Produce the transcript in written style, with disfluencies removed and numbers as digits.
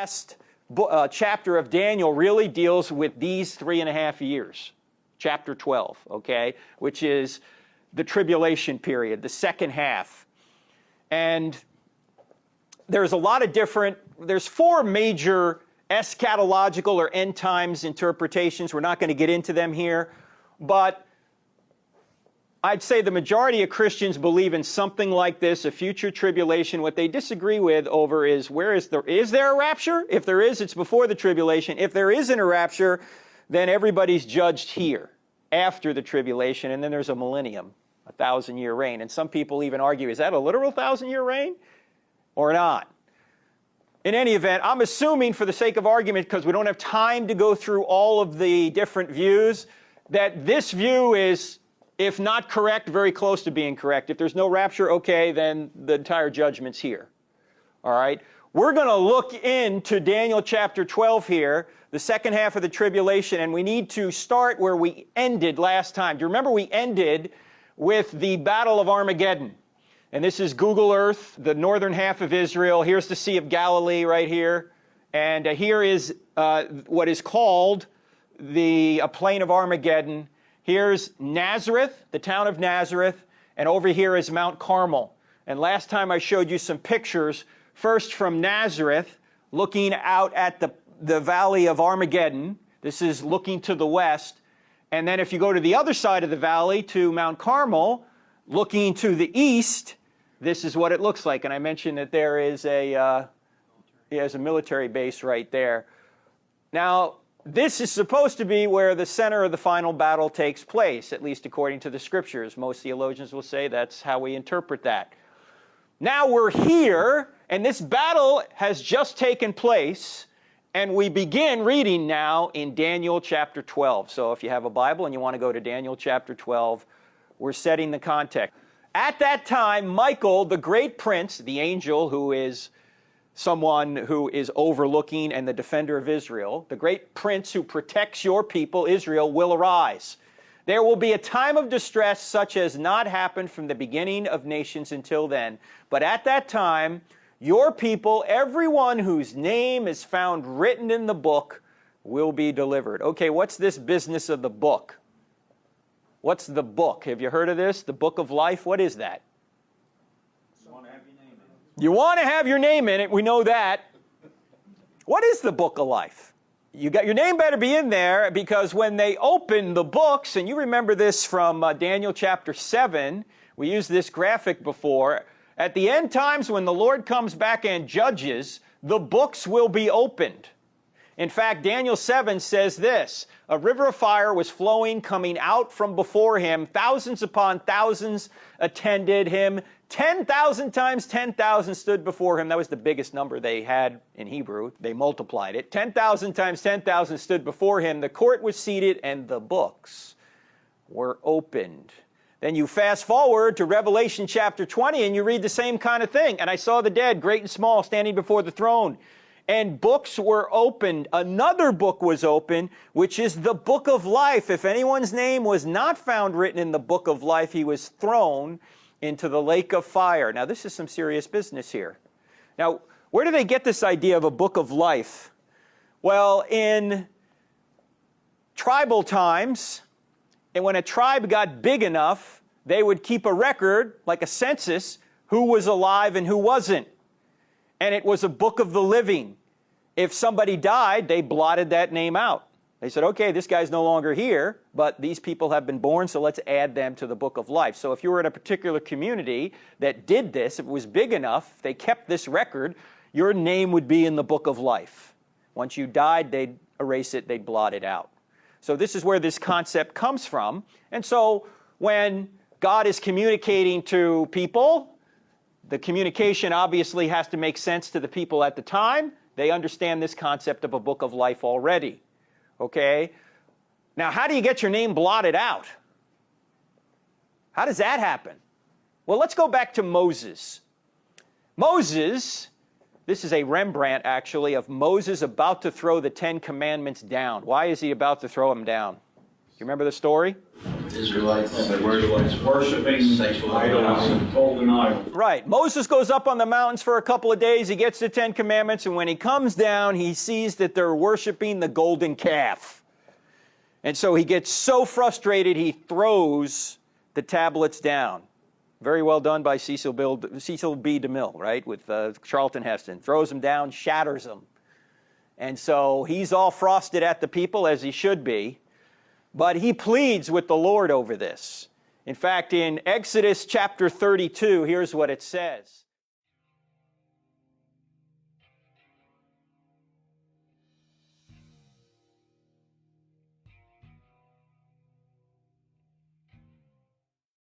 last chapter of Daniel really deals with these 3.5 years, chapter 12, okay, which is the tribulation period, the second half. And there's a lot of there's 4 major eschatological or end times interpretations. We're not going to get into them here, but I'd say the majority of Christians believe in something like this, a future tribulation. What they disagree with over is is there a rapture? If there is, it's before the tribulation. If there isn't a rapture, then everybody's judged here after the tribulation, and then there's a millennium, a 1,000-year reign. And some people even argue, is that a literal 1,000-year reign or not? In any event, I'm assuming for the sake of argument, because we don't have time to go through all of the different views, that this view is, if not correct, very close to being correct. If there's no rapture, okay, then the entire judgment's here. All right? We're going to look into Daniel chapter 12 here, the second half of the tribulation, and we need to start where we ended last time. Do you remember we ended with the Battle of Armageddon? And this is Google Earth, the northern half of Israel. Here's the Sea of Galilee right here. And here is what is called a plain of Armageddon. Here's Nazareth, the town of Nazareth, and over here is Mount Carmel. And last time I showed you some pictures, first from Nazareth, looking out at the valley of Armageddon. This is looking to the west. And then if you go to the other side of the valley, to Mount Carmel, looking to the east, this is what it looks like. And I mentioned that there is a military base right there. Now, this is supposed to be where the center of the final battle takes place, at least according to the scriptures. Most theologians will say that's how we interpret that. Now we're here, and this battle has just taken place, and we begin reading now in Daniel chapter 12. So if you have a Bible and you want to go to Daniel chapter 12, we're setting the context. At that time, Michael, the great prince, the angel who is someone who is overlooking and the defender of Israel, the great prince who protects your people, Israel, will arise. There will be a time of distress such as not happened from the beginning of nations until then. But at that time, your people, everyone whose name is found written in the book, will be delivered. Okay, what's this business of the book? What's the book? Have you heard of this? The book of life? What is that? You want to have your name in it. You want to have your name in it. We know that. What is the book of life? Your name better be in there, because when they open the books, and you remember this from Daniel chapter 7, we used this graphic before. At the end times, when the Lord comes back and judges, the books will be opened. In fact, Daniel 7 says this: a river of fire was flowing, coming out from before him. Thousands upon thousands attended him. 10,000 times 10,000 stood before him. That was the biggest number they had in Hebrew. They multiplied it. 10,000 times 10,000 stood before him. The court was seated, and the books were opened. Then you fast forward to Revelation chapter 20, and you read the same kind of thing. And I saw the dead, great and small, standing before the throne. And books were opened. Another book was opened, which is the book of life. If anyone's name was not found written in the book of life, he was thrown into the lake of fire. Now, this is some serious business here. Now, where do they get this idea of a book of life? Well, in tribal times, and when a tribe got big enough, they would keep a record, like a census, who was alive and who wasn't. And it was a book of the living. If somebody died, they blotted that name out. They said, okay, this guy's no longer here, but these people have been born, so let's add them to the book of life. So if you were in a particular community that did this, if it was big enough, they kept this record, your name would be in the book of life. Once you died, they'd erase it, they'd blot it out. So this is where this concept comes from. And so when God is communicating to people, the communication obviously has to make sense to the people at the time. They understand this concept of a book of life already. Okay? Now, how do you get your name blotted out? How does that happen? Well, let's go back to Moses. Moses, this is a Rembrandt, actually, of Moses about to throw the 10 Commandments down. Why is he about to throw them down? You remember the story? Israelites worshiping idols, golden idols. Right. Moses goes up on the mountains for a couple of days. He gets the 10 Commandments, and when he comes down, he sees that they're worshiping the golden calf. And so he gets so frustrated, he throws the tablets down. Very well done by Cecil B. DeMille, right, with Charlton Heston. Throws them down, shatters them. And so he's all frosted at the people, as he should be. But he pleads with the Lord over this. In fact, in Exodus chapter 32, here's what it says.